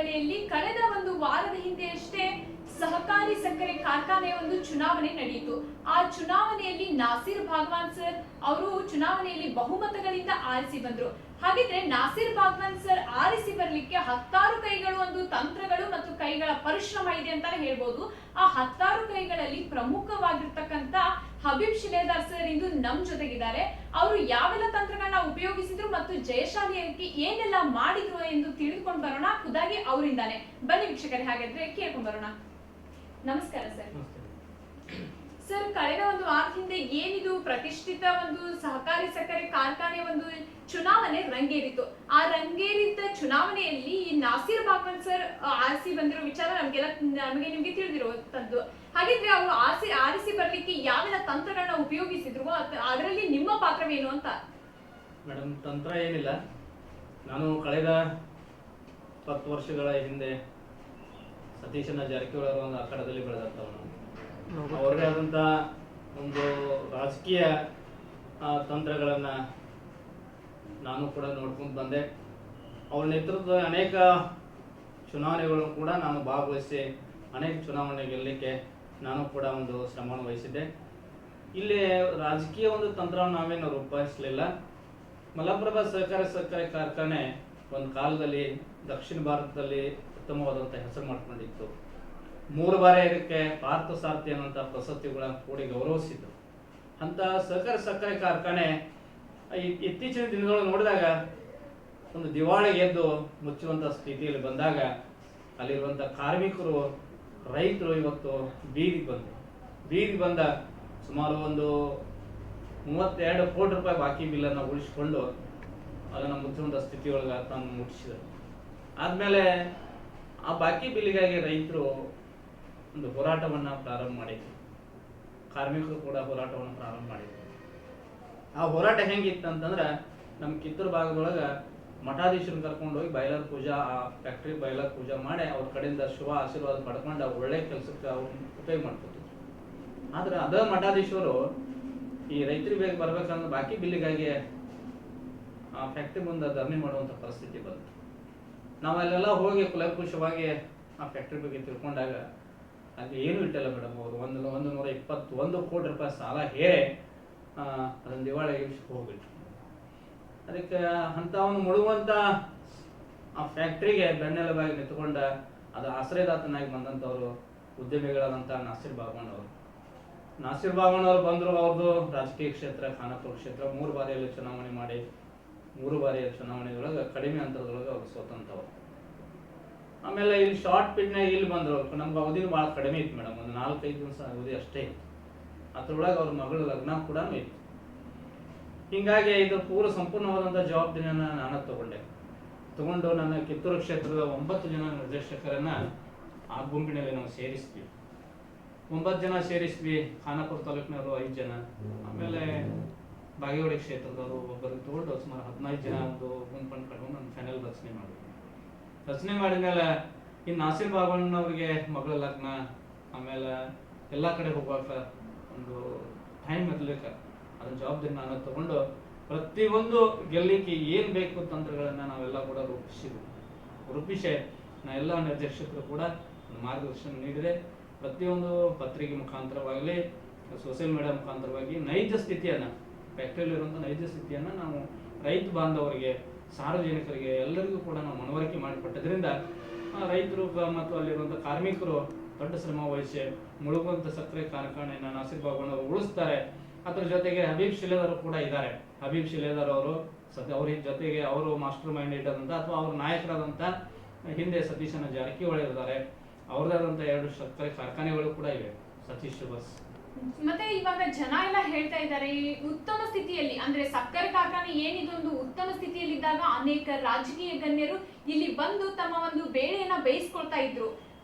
ಹುಬ್ಬಳ್ಳಿಯಲ್ಲಿ ಕಳೆದ ಒಂದು ವಾರದ ಹಿಂದೆಯಷ್ಟೇ ಸಹಕಾರಿ ಸಕ್ಕರೆ ಕಾರ್ಖಾನೆಯ ಒಂದು ಚುನಾವಣೆ ನಡೆಯಿತು. ಆ ಚುನಾವಣೆಯಲ್ಲಿ ನಾಸಿರ್ ಭಾಗವಾನ್ ಸರ್ ಅವರು ಚುನಾವಣೆಯಲ್ಲಿ ಬಹುಮತಗಳಿಂದ ಆರಿಸಿ ಬಂದ್ರು. ಹಾಗಿದ್ರೆ ನಾಸಿರ್ ಭಾಗವಾನ್ ಸರ್ ಆರಿಸಿ ಬರ್ಲಿಕ್ಕೆ ಹತ್ತಾರು ಕೈಗಳು ಒಂದು ತಂತ್ರಗಳು ಮತ್ತು ಕೈಗಳ ಪರಿಶ್ರಮ ಇದೆ ಅಂತಾನೆ ಹೇಳ್ಬೋದು. ಆ ಹತ್ತಾರು ಕೈಗಳಲ್ಲಿ ಪ್ರಮುಖವಾಗಿರ್ತಕ್ಕಂತ ಹಬೀಬ್ ಶಿಲೇದಾರ್ ಸರ್ ಇಂದು ನಮ್ ಜೊತೆಗಿದ್ದಾರೆ. ಅವರು ಯಾವೆಲ್ಲ ತಂತ್ರಗಳನ್ನ ಉಪಯೋಗಿಸಿದ್ರು ಮತ್ತು ಜಯಶಾಲಿಯಾಗಿ ಏನೆಲ್ಲ ಮಾಡಿದ್ರು ಎಂದು ತಿಳಿದುಕೊಂಡು ಬರೋಣ ಖುದ್ದಾಗಿ ಅವರಿಂದಾನೆ. ಬನ್ನಿ ವೀಕ್ಷಕರೇ, ಹಾಗಾದ್ರೆ ಕೇಳ್ಕೊಂಡ್ ಬರೋಣ. ನಮಸ್ಕಾರ ಸರ್. ಸರ್, ಕಳೆದ ಒಂದು ವಾರ ಹಿಂದೆ ಏನಿದು ಪ್ರತಿಷ್ಠಿತ ಒಂದು ಸಹಕಾರಿ ಸಕ್ಕರೆ ಕಾರ್ಖಾನೆ ಒಂದು ಚುನಾವಣೆ ರಂಗೇರಿತು. ಆ ರಂಗೇರಿದ ಚುನಾವಣೆಯಲ್ಲಿ ಈ ನಾಸಿರ್ ಭಾಗವಾನ್ ಸರ್ ಆರಿಸಿ ಬಂದಿರೋ ವಿಚಾರ ನಮಗೆ ನಿಮ್ಗೆ ತಿಳಿದಿರುವಂತದ್ದು. ಹಾಗಿದ್ರೆ ಅವರು ಆರಿಸಿ ಬರ್ಲಿಕ್ಕೆ ಯಾವೆಲ್ಲ ತಂತ್ರಗಳನ್ನ ಉಪಯೋಗಿಸಿದ್ರು, ಅದರಲ್ಲಿ ನಿಮ್ಮ ಪಾತ್ರವೇನು ಅಂತ? ಮೇಡಮ್, ತಂತ್ರ ಏನಿಲ್ಲ. ನಾನು ಕಳೆದ 10 ವರ್ಷಗಳ ಹಿಂದೆ ಸತೀಶನ ಜಾರಕಿಹೊಳಿ ಅವರ ಒಂದು ಅಖಾಡದಲ್ಲಿ ಬೆಳೆದಂಥವನು. ಅವ್ರದೇ ಆದಂಥ ಒಂದು ರಾಜಕೀಯ ತಂತ್ರಗಳನ್ನ ನಾನು ಕೂಡ ನೋಡ್ಕೊಂಡು ಬಂದೆ. ಅವ್ರ ನೇತೃತ್ವದ ಅನೇಕ ಚುನಾವಣೆಗಳು ಕೂಡ ನಾನು ಭಾಗವಹಿಸಿ ಅನೇಕ ಚುನಾವಣೆ ಗೆಲ್ಲಲಿಕ್ಕೆ ನಾನು ಕೂಡ ಒಂದು ಶ್ರಮವನ್ನು ವಹಿಸಿದ್ದೆ. ಇಲ್ಲಿ ರಾಜಕೀಯ ಒಂದು ತಂತ್ರವನ್ನು ನಾವೇನು ರೂಪಿಸಲಿಲ್ಲ. ಮಲಪ್ರಭಾ ಸಹಕಾರಿ ಸಕ್ಕರೆ ಕಾರ್ಖಾನೆ ಒಂದು ಕಾಲದಲ್ಲಿ ದಕ್ಷಿಣ ಭಾರತದಲ್ಲಿ ಉತ್ತಮವಾದಂಥ ಹೆಸರು ಮಾಡ್ಕೊಂಡಿತ್ತು. 3 ಬಾರಿ ಇದಕ್ಕೆ ಪಾರ್ಥ ಸಾರಥಿ ಅನ್ನುವಂಥ ಪ್ರಶಸ್ತಿಗಳನ್ನು ಕೂಡಿ ಗೌರವಿಸಿದ್ರು. ಅಂತ ಸಹಕಾರಿ ಸಕ್ಕರೆ ಕಾರ್ಖಾನೆ ಇತ್ತೀಚಿನ ದಿನಗಳು ನೋಡಿದಾಗ ಒಂದು ದಿವಾಳಿಗೆ ಎದ್ದು ಮುಚ್ಚುವಂಥ ಸ್ಥಿತಿಯಲ್ಲಿ ಬಂದಾಗ ಅಲ್ಲಿರುವಂಥ ಕಾರ್ಮಿಕರು, ರೈತರು ಇವತ್ತು ಬೀದಿಗೆ ಬಂದ ಸುಮಾರು ಒಂದು 32 ಕೋಟಿ ರೂಪಾಯಿ ಬಾಕಿ ಬಿಲ್ಲನ್ನು ಉಳಿಸಿಕೊಂಡು ಅದನ್ನು ಮುಚ್ಚುವಂಥ ಸ್ಥಿತಿಯೊಳಗೆ ತಾನು ಮುಟ್ಟಿಸಿದರು. ಆದಮೇಲೆ ಆ ಬಾಕಿ ಬಿಲ್ಲಿಗಾಗಿ ರೈತರು ಒಂದು ಹೋರಾಟವನ್ನು ಪ್ರಾರಂಭ ಮಾಡಿದ್ರು. ಕಾರ್ಮಿಕರು ಕೂಡ ಹೋರಾಟವನ್ನು ಪ್ರಾರಂಭ ಮಾಡಿದ್ರು. ಆ ಹೋರಾಟ ಹೆಂಗಿತ್ತಂತಂದ್ರೆ, ನಮ್ಮ ಕಿತ್ತೂರು ಭಾಗದೊಳಗೆ ಮಠಾಧೀಶರನ್ನು ಕರ್ಕೊಂಡು ಹೋಗಿ ಬಾಯ್ಲರ್ ಪೂಜಾ, ಆ ಫ್ಯಾಕ್ಟ್ರಿ ಬಾಯ್ಲರ್ ಪೂಜಾ ಮಾಡಿ ಅವ್ರ ಕಡೆಯಿಂದ ಶುಭ ಆಶೀರ್ವಾದ ಪಡ್ಕೊಂಡು ಅವ್ರು ಒಳ್ಳೆ ಕೆಲಸಕ್ಕೆ ಅವ್ರು ಉಪಯೋಗ ಮಾಡ್ಕೊತಿದ್ರು. ಆದ್ರೆ ಅದ ಮಠಾಧೀಶರು ಈ ರೈತರಿಗೆ ಬೇಗ ಬರ್ಬೇಕಂದ್ರೆ ಬಾಕಿ ಬಿಲ್ಲಿಗಾಗಿ ಆ ಫ್ಯಾಕ್ಟ್ರಿ ಮುಂದೆ ಧರಣಿ ಮಾಡುವಂಥ ಪರಿಸ್ಥಿತಿ ಬಂತು. ನಾವಲ್ಲೆಲ್ಲ ಹೋಗಿ ಕುಲಂಕುಷವಾಗಿ ಆ ಫ್ಯಾಕ್ಟ್ರಿ ಬಗ್ಗೆ ತಿಳ್ಕೊಂಡಾಗ ಅಲ್ಲಿ ಏನು ಇಟ್ಟಿಲ್ಲ ಮೇಡಮ್. ಅವರು 121 ಕೋಟಿ ರೂಪಾಯಿ ಸಾಲ ಹೇರೆ ಅದನ್ನು ದಿವಾಳಿಗೆ ಹೋಗ್ಬಿಟ್ರು. ಅದಕ್ಕೆ ಅಂತ ಒಂದು ಮುಳುಗುವಂಥ ಆ ಫ್ಯಾಕ್ಟ್ರಿಗೆ ಬೆನ್ನೆಲುಬಾಗಿ ನಿಂತ್ಕೊಂಡ ಅದು ಆಶ್ರಯದಾತನಾಗಿ ಬಂದಂಥವ್ರು ಉದ್ಯಮಿಗಳಾದಂಥ ನಾಸಿರ್ ಭಾಗವಾನ್ ಅವರು ಬಂದರು. ಅವ್ರದ್ದು ರಾಜಕೀಯ ಕ್ಷೇತ್ರ ಖಾನಾಪುರ ಕ್ಷೇತ್ರ 3 ಬಾರಿಯಲ್ಲಿ ಚುನಾವಣೆ ಮಾಡಿ 3 ಬಾರಿಯ ಚುನಾವಣೆಯೊಳಗೆ ಕಡಿಮೆ ಅಂತರದೊಳಗೆ ಅವ್ರು ಸೋತಂಥವ್ರು. ಆಮೇಲೆ ಇಲ್ಲಿ ಶಾರ್ಟ್ ಪಿಟ್ನಾಗ ಇಲ್ಲಿ ಬಂದರು. ನಮ್ಗೆ ಅವಧಿನೂ ಭಾಳ ಕಡಿಮೆ ಇತ್ತು ಮೇಡಮ್, ಒಂದು 4-5 ದಿವಸ ಅವಧಿ ಅಷ್ಟೇ ಇತ್ತು. ಅದ್ರೊಳಗೆ ಅವ್ರ ಮಗಳ ಲಗ್ನ ಕೂಡ ಇತ್ತು. ಹೀಗಾಗಿ ಇದು ಸಂಪೂರ್ಣವಾದಂಥ ಜವಾಬ್ದಾರಿಯನ್ನು ನಾನು ತಗೊಂಡು ನನ್ನ ಕಿತ್ತೂರು ಕ್ಷೇತ್ರದ 9 ಜನ ನಿರ್ದೇಶಕರನ್ನ ಆ ಗುಂಪಿನಲ್ಲಿ ನಾವು ಸೇರಿಸ್ತೀವಿ. 9 ಜನ ಸೇರಿಸ್ವಿ. ಖಾನಾಪುರ ತಾಲೂಕಿನವರು 5 ಜನ, ಆಮೇಲೆ ಬಾಗೇವಾಡಿ ಕ್ಷೇತ್ರದವರು ಒಬ್ಬರಿಗೆ ತಗೊಂಡು ಸುಮಾರು 15 ಜನ ಒಂದು ಗುಂಪನ್ನು ಕಟ್ಕೊಂಡು ನಾನು ಫೈನಲ್ ರಚನೆ ಮಾಡಿದ್ಮೇಲೆ ಇನ್ನು ನಾಸಿರ್ ಭಾಗವಾನ್ ಅವರಿಗೆ ಮಗಳ ಲಗ್ನ, ಆಮೇಲೆ ಎಲ್ಲ ಕಡೆ ಹೋಗುವಾಗ ಒಂದು ಟೈಮ್ ಇರ್ಲಿಕ್ಕೆ ಅದನ್ನ ಜವಾಬ್ದಾರಿ ನಾನು ತಗೊಂಡು ಪ್ರತಿಯೊಂದು ಗೆಲ್ಲಿಕ್ಕೆ ಏನು ಬೇಕು ತಂತ್ರಗಳನ್ನು ನಾವೆಲ್ಲ ಕೂಡ ರೂಪಿಸಿ ನಾ ಎಲ್ಲ ನಿರ್ದೇಶಕರು ಕೂಡ ಮಾರ್ಗದರ್ಶನ ನೀಡಿದೆ. ಪ್ರತಿಯೊಂದು ಪತ್ರಿಕೆ ಮುಖಾಂತರವಾಗಲಿ ಸೋಷಿಯಲ್ ಮೀಡಿಯಾ ಮುಖಾಂತರವಾಗಿ ನೈಜ ಸ್ಥಿತಿಯನ್ನು, ಫ್ಯಾಕ್ಟ್ರಿಯಲ್ಲಿರುವಂಥ ನೈಜ ಸ್ಥಿತಿಯನ್ನು ನಾವು ರೈತ ಬಾಂಧವರಿಗೆ, ಸಾರ್ವಜನಿಕರಿಗೆ ಎಲ್ಲರಿಗೂ ಕೂಡ ನಾವು ಮನವರಿಕೆ ಮಾಡಿಕೊಟ್ಟದ್ರಿಂದ ರೈತರು ಮತ್ತು ಅಲ್ಲಿರುವಂಥ ಕಾರ್ಮಿಕರು ದೊಡ್ಡ ಶ್ರಮ ವಹಿಸಿ ಮುಳುಗುವಂಥ ಸಕ್ಕರೆ ಕಾರ್ಖಾನೆಯನ್ನು ನಾಸಿರ್ ಭಾಗವಾನ್ ಅವರು ಉಳಿಸ್ತಾರೆ. ಅದ್ರ ಜೊತೆಗೆ ಹಬೀಬ್ ಶಿಲೇದಾರ್ ಕೂಡ ಇದ್ದಾರೆ. ಹಬೀಬ್ ಶಿಲೇದಾರ್ ಅವರು ಅವ್ರ ಜೊತೆಗೆ ಅವರು ಮಾಸ್ಟರ್ ಮೈಂಡ್ ಇಟ್ಟದಂತ ಅಥವಾ ಅವ್ರ ನಾಯಕರಾದಂಥ ಹಿಂದೆ ಸತೀಶನ ಜಾರಕಿಹೊಳಿ ಇದ್ದಾರೆ. ಅವ್ರದಾದಂಥ 2 ಸಕ್ಕರೆ ಕಾರ್ಖಾನೆಗಳು ಕೂಡ ಇವೆ, ಸತೀಶ್ ಬಸ್. ಮತ್ತೆ ಇವಾಗ ಜನ ಎಲ್ಲ ಹೇಳ್ತಾ ಇದ್ದಾರೆ, ಉತ್ತಮ ಸ್ಥಿತಿಯಲ್ಲಿ ಅಂದ್ರೆ ಸಕ್ಕರೆ ಕಾರ್ಖಾನೆ ಏನಿದೊಂದು ಉತ್ತಮ ಸ್ಥಿತಿಯಲ್ಲಿದ್ದಾಗ ಅನೇಕ ರಾಜಕೀಯ ಗಣ್ಯರು ಇಲ್ಲಿ ಬಂದು ತಮ್ಮ ಒಂದು ಬೇಳೆಯನ್ನ ಬೇಯಿಸ್ಕೊಳ್ತಾ ಇದ್ರು,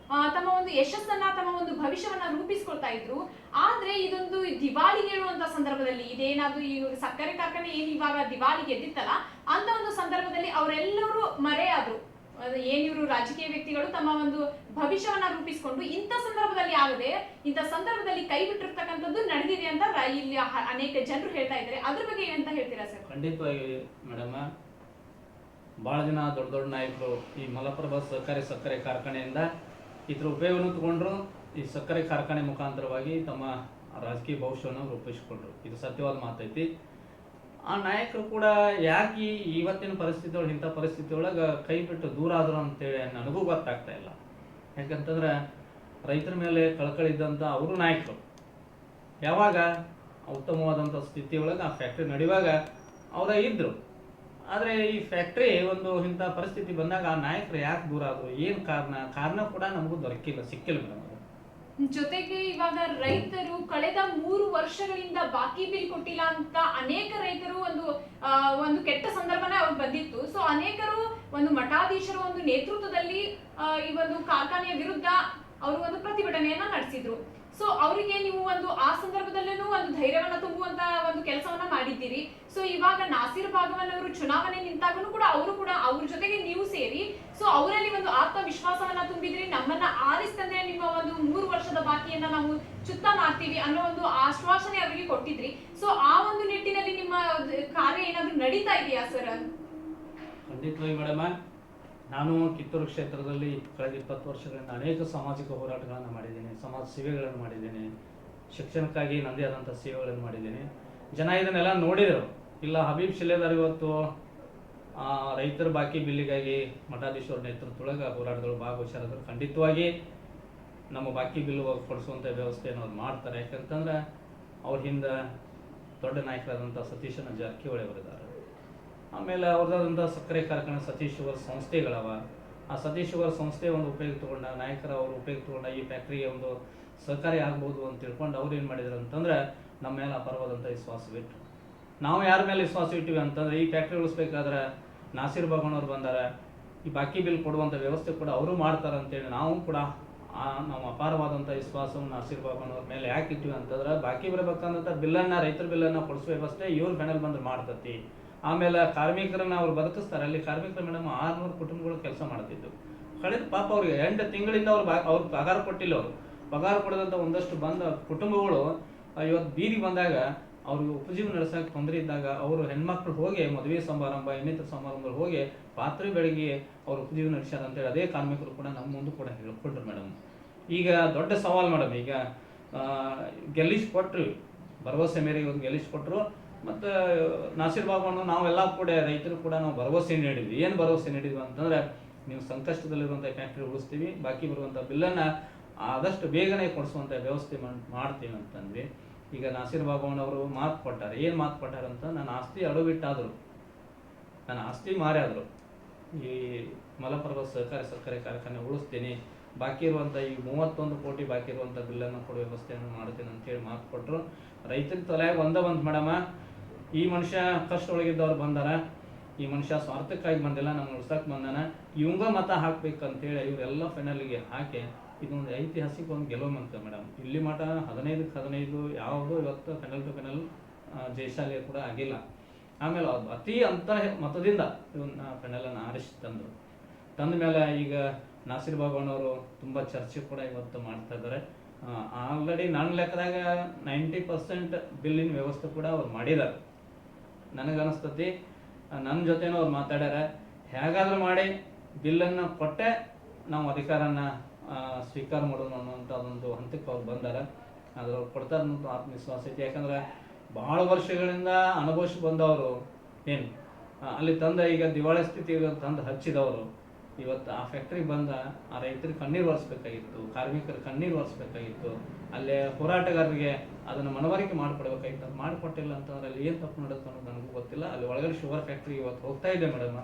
ತಮ್ಮ ಒಂದು ಯಶಸ್ಸನ್ನ, ತಮ್ಮ ಒಂದು ಭವಿಷ್ಯವನ್ನ ರೂಪಿಸ್ಕೊಳ್ತಾ ಇದ್ರು. ಆದ್ರೆ ಇದೊಂದು ದಿವಾಳಿಗೆ ಹೇಳುವಂತ ಸಂದರ್ಭದಲ್ಲಿ, ಇದೇನಾದ್ರು ಈ ಸಕ್ಕರೆ ಕಾರ್ಖಾನೆ ಏನ್ ಇವಾಗ ದಿವಾಳಿಗೆ ಎದ್ದಿತ್ತಲ್ಲ ಅಂತ ಒಂದು ಸಂದರ್ಭದಲ್ಲಿ ಅವರೆಲ್ಲರೂ ಮರೆಯಾದ್ರು. ಏನಿವರು ರಾಜಕೀಯ ವ್ಯಕ್ತಿಗಳು ತಮ್ಮ ಒಂದು ಭವಿಷ್ಯವನ್ನ ರೂಪಿಸಿಕೊಂಡು ಇಂಥ ಸಂದರ್ಭದಲ್ಲಿ ಆಗದೆ ಇಂಥ ಸಂದರ್ಭದಲ್ಲಿ ಕೈ ಬಿಟ್ಟಿರ್ತಕ್ಕಂಥದ್ದು ನಡೆದಿದೆ ಅಂತ ಇಲ್ಲಿ ಅನೇಕ ಜನರು ಹೇಳ್ತಾ ಇದ್ದಾರೆ. ಅದ್ರ ಬಗ್ಗೆ ಏನಂತ ಹೇಳ್ತೀರಾ ಸರ್? ಖಂಡಿತವಾಗಿ ಮೇಡಮ್, ಭಾಳ ಜನ ದೊಡ್ಡ ದೊಡ್ಡ ನಾಯಕರು ಈ ಮಲಪ್ರಭಾ ಸಹಕಾರಿ ಸಕ್ಕರೆ ಕಾರ್ಖಾನೆಯಿಂದ ಇದ್ರ ಉಪಯೋಗವನ್ನು ತಗೊಂಡ್ರು, ಈ ಸಕ್ಕರೆ ಕಾರ್ಖಾನೆ ಮುಖಾಂತರವಾಗಿ ತಮ್ಮ ರಾಜಕೀಯ ಭವಿಷ್ಯವನ್ನು ರೂಪಿಸಿಕೊಂಡ್ರು. ಇದು ಸತ್ಯವಾದ ಮಾತೈತಿ. ಆ ನಾಯಕರು ಕೂಡ ಯಾಕೆ ಇವತ್ತಿನ ಪರಿಸ್ಥಿತಿ ಒಳಗೆ, ಇಂಥ ಪರಿಸ್ಥಿತಿ ಒಳಗೆ ಕೈ ಬಿಟ್ಟು ದೂರ ಆದರು ಅಂತೇಳಿ ನನಗೂ ಗೊತ್ತಾಗ್ತಾ ಇಲ್ಲ. ಯಾಕಂತಂದ್ರೆ ರೈತರ ಮೇಲೆ ಕಳಕಳಿದ್ದಂಥ ಅವರು ನಾಯಕರು ಯಾವಾಗ ಉತ್ತಮವಾದಂಥ ಸ್ಥಿತಿಯೊಳಗೆ ಆ ಫ್ಯಾಕ್ಟ್ರಿ ನಡೆಯುವಾಗ ಅವರ ಇದ್ದರು. ಆದರೆ ಈ ಫ್ಯಾಕ್ಟ್ರಿ ಒಂದು ಇಂಥ ಪರಿಸ್ಥಿತಿ ಬಂದಾಗ ಆ ನಾಯಕರು ಯಾಕೆ ದೂರ ಆದರು, ಏನು ಕಾರಣ ಕೂಡ ನಮಗೂ ಸಿಕ್ಕಿಲ್ಲ ಮೇಡಮ್. ಜೊತೆಗೆ ಇವಾಗ ರೈತರು ಕಳೆದ 3 ವರ್ಷಗಳಿಂದ ಬಾಕಿ ಬಿಲ್ ಕೊಟ್ಟಿಲ್ಲ ಅಂತ ಅನೇಕ ರೈತರು ಒಂದು ಕೆಟ್ಟ ಸಂದರ್ಭನೇ ಅವ್ರು ಬಂದಿತ್ತು. ಸೊ ಅನೇಕರು ಒಂದು ಮಠಾಧೀಶರ ಒಂದು ನೇತೃತ್ವದಲ್ಲಿ ಈ ಒಂದು ಕಾರ್ಖಾನೆಯ ವಿರುದ್ಧ ಅವರು ಒಂದು ಪ್ರತಿಭಟನೆಯನ್ನ ನಡೆಸಿದ್ರು. ಸೊ ಅವರಿಗೆ ನೀವು ಆ ಸಂದರ್ಭದಲ್ಲೂ ಒಂದು ಧೈರ್ಯವನ್ನ ತುಂಬುವಂತ ಒಂದು ಕೆಲಸವನ್ನ ಮಾಡಿದ್ದೀರಿ. ಸೊ ಇವಾಗ ನಾಸೀರ್ ಭಾಗವನ್ ಅವರು ಚುನಾವಣೆ ನಿಂತಾಗನು ಕೂಡ ಅವ್ರ ಜೊತೆಗೆ ನೀವು ಸೇರಿ ಸೊ ಅವರಲ್ಲಿ ಒಂದು ಆತ್ಮವಿಶ್ವಾಸವನ್ನ ತುಂಬಿದ್ರಿ. ನಮ್ಮನ್ನ ಆರಿಸ್ತಂದ್ರೆ ನಿಮ್ಮ ಒಂದು 3 ವರ್ಷದ ಬಾಕಿಯನ್ನ ನಾವು ಚುತ್ತ ಮಾಡ್ತೀವಿ ಅನ್ನೋ ಒಂದು ಆಶ್ವಾಸನೆ ಅವರಿಗೆ ಕೊಟ್ಟಿದ್ರಿ. ಸೊ ಆ ಒಂದು ನಿಟ್ಟಿನಲ್ಲಿ ನಿಮ್ಮ ಕಾರ್ಯ ಏನಾದ್ರು ನಡೀತಾ ಇದೆಯಾ ಸರ್? ಖಂಡಿತವಾಗಿ ಮೇಡಮ್, ನಾನು ಕಿತ್ತೂರು ಕ್ಷೇತ್ರದಲ್ಲಿ ಕಳೆದ 20 ವರ್ಷಗಳಿಂದ ಅನೇಕ ಸಾಮಾಜಿಕ ಹೋರಾಟಗಳನ್ನು ಮಾಡಿದ್ದೇನೆ, ಸಮಾಜ ಸೇವೆಗಳನ್ನು ಮಾಡಿದ್ದೇನೆ, ಶಿಕ್ಷಣಕ್ಕಾಗಿ ನನ್ನದೇ ಆದಂಥ ಸೇವೆಗಳನ್ನು ಮಾಡಿದ್ದೇನೆ. ಜನ ಇದನ್ನೆಲ್ಲ ನೋಡಿದರು. ಇಲ್ಲ ಹಬೀಬ್ ಶಿಲೇದಾರ್ ಇವತ್ತು ರೈತರ ಬಾಕಿ ಬಿಲ್ಲಿಗಾಗಿ ಮಠಾಧೀಶ್ವರ ನೇತೃತ್ವದೊಳಗೆ ಹೋರಾಟಗಳು ಭಾಗವಹಿಸಿದ್ರು. ಖಂಡಿತವಾಗಿ ನಮ್ಮ ಬಾಕಿ ಬಿಲ್ ಕೊಡಿಸುವಂಥ ವ್ಯವಸ್ಥೆಯನ್ನು ಅವ್ರು ಮಾಡ್ತಾರೆ. ಯಾಕಂತಂದ್ರೆ ಅವ್ರ ಹಿಂದೆ ದೊಡ್ಡ ನಾಯಕರಾದಂಥ ಸತೀಶನ ಜಾರಕಿಹೊಳಿ ಅವರಿದ್ದಾರೆ. ಆಮೇಲೆ ಅವ್ರದ್ದಾದಂಥ ಸಕ್ಕರೆ ಕಾರ್ಖಾನೆ ಸತೀಶ್ ಶುಗರ್ ಸಂಸ್ಥೆಗಳವ. ಆ ಸತೀಶ್ ಶುಗರ್ ಸಂಸ್ಥೆ ಒಂದು ಉಪಯೋಗ ತಗೊಂಡ, ನಾಯಕರ ಅವರು ಉಪಯೋಗ ತಗೊಂಡ ಈ ಫ್ಯಾಕ್ಟ್ರಿಗೆ ಒಂದು ಸಹಕಾರಿ ಆಗ್ಬೋದು ಅಂತ ತಿಳ್ಕೊಂಡು ಅವ್ರು ಏನು ಮಾಡಿದ್ರು ಅಂತಂದ್ರೆ ನಮ್ಮ ಮೇಲೆ ಅಪಾರವಾದಂಥ ವಿಶ್ವಾಸವಿಟ್ಟು. ನಾವು ಯಾರ ಮೇಲೆ ವಿಶ್ವಾಸ ಇಟ್ಟಿವಿ ಅಂತಂದ್ರೆ ಈ ಫ್ಯಾಕ್ಟ್ರಿ ಉಳಿಸ್ಬೇಕಾದ್ರೆ ನಾಸೀರ್ ಭಾಗವನ್ ಅವ್ರು ಬಂದಾರೆ, ಈ ಬಾಕಿ ಬಿಲ್ ಕೊಡುವಂಥ ವ್ಯವಸ್ಥೆ ಕೂಡ ಅವರು ಮಾಡ್ತಾರೆ ಅಂತೇಳಿ ನಾವು ಕೂಡ ನಾವು ಅಪಾರವಾದಂಥ ವಿಶ್ವಾಸವನ್ನು ನಾಸೀರ್ ಭಾಗವನ್ ಅವ್ರ ಮೇಲೆ ಯಾಕೆ ಇಟ್ಟಿವಿ ಅಂತಂದ್ರೆ ಬಾಕಿ ಬರಬೇಕಂತ ಬಿಲ್ಲನ್ನು, ರೈತರ ಬಿಲ್ಲನ್ನು ಕೊಡಿಸುವ ವ್ಯವಸ್ಥೆ ಇವ್ರ ಫೈನಲ್ ಬಂದ್ರೆ ಮಾಡ್ತತಿ. ಆಮೇಲೆ ಕಾರ್ಮಿಕರನ್ನ ಅವ್ರು ಬದುಕಿಸ್ತಾರೆ. ಅಲ್ಲಿ ಕಾರ್ಮಿಕರು ಮೇಡಮ್ 600 ಕುಟುಂಬಗಳು ಕೆಲಸ ಮಾಡ್ತಿದ್ದು. ಕಳೆದ ಪಾಪ ಅವ್ರಿಗೆ 8 ತಿಂಗಳಿಂದ ಅವ್ರು ಪಗಾರ ಕೊಟ್ಟಿಲ್ಲ. ಅವರು ಪಗಾರ ಕೊಡದಂಥ ಒಂದಷ್ಟು ಬಂದ ಕುಟುಂಬಗಳು ಇವತ್ತು ಬೀದಿಗೆ ಬಂದಾಗ ಅವ್ರಿಗೆ ಉಪಜೀವನ ನಡೆಸೋಕೆ ತೊಂದರೆ ಇದ್ದಾಗ ಅವರು ಹೆಣ್ಮಕ್ಳು ಹೋಗಿ ಮದುವೆ ಸಮಾರಂಭ ಇನ್ನಿತರ ಸಮಾರಂಭಗಳು ಹೋಗಿ ಪಾತ್ರೆ ಬೆಳಗ್ಗೆ ಅವ್ರು ಉಪಜೀವನ ನಡೆಸ್ಯಾರ ಅಂತೇಳಿ ಅದೇ ಕಾರ್ಮಿಕರು ಕೂಡ ನಮ್ಮ ಮುಂದೆ ಕೂಡ ಹೇಳ್ಕೊಂಡ್ರು ಮೇಡಮ್. ಈಗ ದೊಡ್ಡ ಸವಾಲು ಮೇಡಮ್, ಈಗ ಗೆಲ್ಲಿಸ್ಕೊಟ್ರು, ಭರವಸೆ ಮೇರೆಗೆ ಒಂದು ಗೆಲ್ಲಿಸ್ಕೊಟ್ರು. ಮತ್ತು ನಾಸೀರ್ ಭಾಗವನ್ ನಾವೆಲ್ಲ ಕೂಡ ರೈತರು ಕೂಡ ನಾವು ಭರವಸೆ ನೀಡಿದ್ವಿ. ಏನು ಭರವಸೆ ನೀಡಿದ್ವಿ ಅಂತಂದ್ರೆ ನೀವು ಸಂಕಷ್ಟದಲ್ಲಿರುವಂಥ ಫ್ಯಾಕ್ಟ್ರಿ ಉಳಿಸ್ತೀವಿ, ಬಾಕಿ ಬರುವಂಥ ಬಿಲ್ಲನ್ನು ಆದಷ್ಟು ಬೇಗನೆ ಕೊಡಿಸುವಂಥ ವ್ಯವಸ್ಥೆ ಮಾಡ್ತೀವಿ ಅಂತಂದ್ವಿ. ಈಗ ನಾಸೀರ್ ಭಾಗವನ್ ಅವರು ಮಾತು ಕೊಟ್ಟಾರೆ. ಏನು ಮಾತು ಕೊಟ್ಟಾರಂತ, ನನ್ನ ಆಸ್ತಿ ಅಡವಿಟ್ಟಾದರು, ನನ್ನ ಆಸ್ತಿ ಮಾರಾದರು, ಈ ಮಲಪ್ರಭಾ ಸಹಕಾರಿ ಸಕ್ಕರೆ ಕಾರ್ಖಾನೆ ಉಳಿಸ್ತೀನಿ, ಬಾಕಿ ಇರುವಂಥ ಈ 31 ಕೋಟಿ ಬಾಕಿ ಇರುವಂಥ ಬಿಲ್ಲನ್ನು ಕೊಡುವ ವ್ಯವಸ್ಥೆಯನ್ನು ಮಾಡ್ತೀನಿ ಅಂತೇಳಿ ಮಾತು ಕೊಟ್ಟರು. ರೈತರ ತಲೆಯಾಗ ಒಂದು ಮೇಡಮ, ಈ ಮನುಷ್ಯ ಕಷ್ಟ ಒಳಗಿದ್ದವ್ರು ಬಂದಾರ, ಈ ಮನುಷ್ಯ ಸ್ವಾರ್ಥಕ್ಕಾಗಿ ಬಂದಿಲ್ಲ, ನಮ್ಮ ಉಳ್ಸಕ್ಕೆ ಬಂದಾನ, ಇವಂಗ ಮತ ಹಾಕ್ಬೇಕಂತೇಳಿ ಇವರೆಲ್ಲ ಫೈನಲ್ಗೆ ಹಾಕಿ ಇದೊಂದು ಐತಿಹಾಸಿಕ ಒಂದು ಗೆಲುವಂತ ಮೇಡಮ್. ಇಲ್ಲಿ ಮಠ 15ಕ್ಕೆ 15 ಯಾವುದು ಇವತ್ತು ಫೈನಲ್ ಟು ಫೈನಲ್ ಜಯಶಾಲಿ ಕೂಡ ಆಗಿಲ್ಲ. ಆಮೇಲೆ ಅತಿ ಅಂತ ಮತದಿಂದ ಇವನ್ನ ಫೈನಲನ್ನು ಆರಿಸಿ ತಂದ ಮೇಲೆ ಈಗ ನಾಸೀರ್ ಭಾಗವನ್ ಅವರು ತುಂಬ ಚರ್ಚೆ ಕೂಡ ಇವತ್ತು ಮಾಡ್ತಾ ಇದ್ದಾರೆ. ಆಲ್ರೆಡಿ ನನ್ನ ಲೆಕ್ಕದಾಗ 90% ಬಿಲ್ಲಿನ ವ್ಯವಸ್ಥೆ ಕೂಡ ಅವ್ರು ಮಾಡಿದ್ದಾರೆ. ನನಗನ್ನಿಸ್ತತಿ ನನ್ನ ಜೊತೆನೂ ಅವ್ರು ಮಾತಾಡ್ಯಾರ. ಹೇಗಾದರೂ ಮಾಡಿ ಬಿಲ್ಲನ್ನು ಕೊಟ್ಟೆ ನಾವು ಅಧಿಕಾರನ ಸ್ವೀಕಾರ ಮಾಡೋಣ ಅನ್ನೋಂಥ ಒಂದು ಹಂತಕ್ಕೆ ಅವ್ರು ಬಂದಾರೆ. ಅದ್ರ ಅವ್ರು ಕೊಡ್ತಾರೆ ಅನ್ನೋದು ಆತ್ಮವಿಶ್ವಾಸ ಐತಿ. ಯಾಕಂದ್ರೆ ಭಾಳ ವರ್ಷಗಳಿಂದ ಅನುಭವಿಸಿ ಬಂದವರು ಏನು ಅಲ್ಲಿ ತಂದ ಈಗ ದಿವಾಳಿ ಸ್ಥಿತಿಗೆ ತಂದು ಹಚ್ಚಿದವರು ಇವತ್ತು ಆ ಫ್ಯಾಕ್ಟ್ರಿಗೆ ಬಂದ ಆ ರೈತರಿಗೆ ಕಣ್ಣೀರು ಒರೆಸ್ಬೇಕಾಗಿತ್ತು, ಕಾರ್ಮಿಕರ ಕಣ್ಣೀರು ಒರೆಸ್ಬೇಕಾಗಿತ್ತು, ಅಲ್ಲೇ ಹೋರಾಟಗಾರರಿಗೆ ಅದನ್ನು ಮನವರಿಕೆ ಮಾಡಿಕೊಡ್ಬೇಕಾಗಿತ್ತು. ಅದು ಮಾಡಿಕೊಟ್ಟಿಲ್ಲ ಅಂತಂದ್ರೆ ಅಲ್ಲಿ ಏನು ತಪ್ಪು ನಡೆಯುತ್ತೆ ಅನ್ನೋದು ನನಗೂ ಗೊತ್ತಿಲ್ಲ. ಅಲ್ಲಿ ಒಳಗಡೆ ಶುಗರ್ ಫ್ಯಾಕ್ಟ್ರಿ ಇವತ್ತು ಹೋಗ್ತಾ ಇದೆ ಮೇಡಮ್.